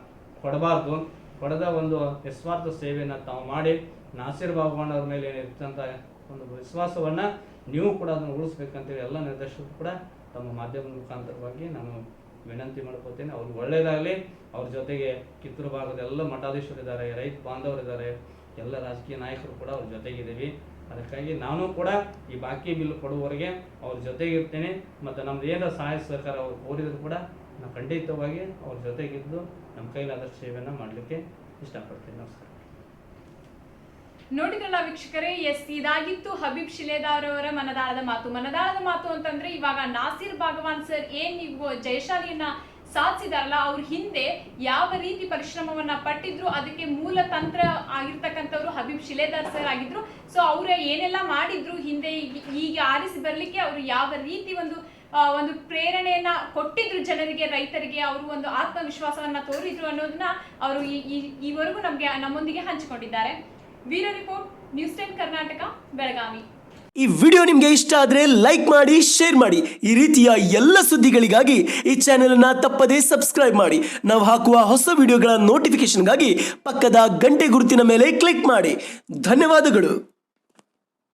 ಕೊಡಬಾರ್ದು. ಕೊಡದ ಒಂದು ನಿಸ್ವಾರ್ಥ ಸೇವೆಯನ್ನು ತಾವು ಮಾಡಿ ನಾಸಿರ್ ಬಾಗವಾನ್ ಅವ್ರ ಮೇಲೆ ಏನಿರ್ತಂಥ ಒಂದು ವಿಶ್ವಾಸವನ್ನು ನೀವು ಕೂಡ ಅದನ್ನು ಉಳಿಸ್ಬೇಕಂತೇಳಿ ಎಲ್ಲ ನಿರ್ದೇಶಕರು ಕೂಡ ತಮ್ಮ ಮಾಧ್ಯಮದ ಮುಖಾಂತರವಾಗಿ ನಾನು ವಿನಂತಿ ಮಾಡ್ಕೋತೇನೆ. ಅವ್ರಿಗೆ ಒಳ್ಳೆಯದಾಗಲಿ. ಅವ್ರ ಜೊತೆಗೆ ಕಿತ್ತೂರು ಭಾಗದ ಎಲ್ಲ ಮಠಾಧೀಶರಿದ್ದಾರೆ, ರೈತ ಬಾಂಧವರಿದ್ದಾರೆ, ಎಲ್ಲ ರಾಜಕೀಯ ನಾಯಕರು ಕೂಡ ಅವ್ರ ಜೊತೆಗಿದ್ದೀವಿ. ಅದಕ್ಕಾಗಿ ನಾನು ಕೂಡ ಈ ಬಾಕಿ ಬಿಲ್ ಕೊಡುವವರೆಗೆ ಅವ್ರ ಜೊತೆಗಿರ್ತೇನೆ. ಮತ್ತು ನಮ್ದು ಏನಾರ ಸಹಾಯ ಸಹಕಾರ ಅವ್ರು ಕೋರಿದ್ರು ಕೂಡ ನಾವು ಖಂಡಿತವಾಗಿ ಅವ್ರ ಜೊತೆಗಿದ್ದು ನಮ್ಮ ಕೈಲಾದಷ್ಟು ಸೇವೆಯನ್ನು ಮಾಡಲಿಕ್ಕೆ ಇಷ್ಟಪಡ್ತೀನಿ. ನಮಸ್ಕಾರ. ನೋಡಿದ್ರಲ್ಲ ವೀಕ್ಷಕರೇ, ಇದಾಗಿತ್ತು ಹಬೀಬ್ ಶಿಲೇದಾರ್ ಅವರ ಮನದಾಳದ ಮಾತು ಅಂತಂದ್ರೆ, ಇವಾಗ ನಾಸಿರ್ ಬಾಗವಾನ್ ಸರ್ ಏನ್ ನೀವು ಜಯಶಾಲಿಯನ್ನ ಸಾಧಿಸಿದಾರಲ್ಲ ಅವ್ರ ಹಿಂದೆ ಯಾವ ರೀತಿ ಪರಿಶ್ರಮವನ್ನ ಪಟ್ಟಿದ್ರು, ಅದಕ್ಕೆ ಮೂಲ ತಂತ್ರ ಆಗಿರ್ತಕ್ಕಂಥವ್ರು ಹಬೀಬ್ ಶಿಲೇದಾರ್ ಸರ್ ಆಗಿದ್ರು. ಸೊ ಅವ್ರು ಏನೆಲ್ಲ ಮಾಡಿದ್ರು ಹಿಂದೆ ಈಗ ಆರಿಸಿ ಬರ್ಲಿಕ್ಕೆ ಅವರು ಯಾವ ರೀತಿ ಒಂದು ಪ್ರೇರಣೆಯನ್ನ ಕೊಟ್ಟಿದ್ರು ಜನರಿಗೆ, ರೈತರಿಗೆ, ಅವರು ಒಂದು ಆತ್ಮವಿಶ್ವಾಸವನ್ನ ತೋರಿದ್ರು ಅನ್ನೋದನ್ನ ಅವರು ಈವರೆಗೂ ನಮ್ಮೊಂದಿಗೆ ಹಂಚಿಕೊಂಡಿದ್ದಾರೆ. ವೀರ ರಿಪೋರ್ಟ್, ನ್ಯೂಸ್ 10 ಕರ್ನಾಟಕ, ಬೆಳಗಾವಿ. ಈ ವಿಡಿಯೋ ನಿಮಗೆ ಇಷ್ಟ ಆದರೆ ಲೈಕ್ ಮಾಡಿ, ಶೇರ್ ಮಾಡಿ. ಈ ರೀತಿಯ ಎಲ್ಲ ಸುದ್ದಿಗಳಿಗಾಗಿ ಈ ಚಾನೆಲ್ ಅನ್ನ ತಪ್ಪದೇ ಸಬ್ಸ್ಕ್ರೈಬ್ ಮಾಡಿ. ನಾವು ಹಾಕುವ ಹೊಸ ವಿಡಿಯೋಗಳ ನೋಟಿಫಿಕೇಶನ್ಗಾಗಿ ಪಕ್ಕದ ಗಂಟೆ ಗುರುತಿನ ಮೇಲೆ ಕ್ಲಿಕ್ ಮಾಡಿ. ಧನ್ಯವಾದಗಳು.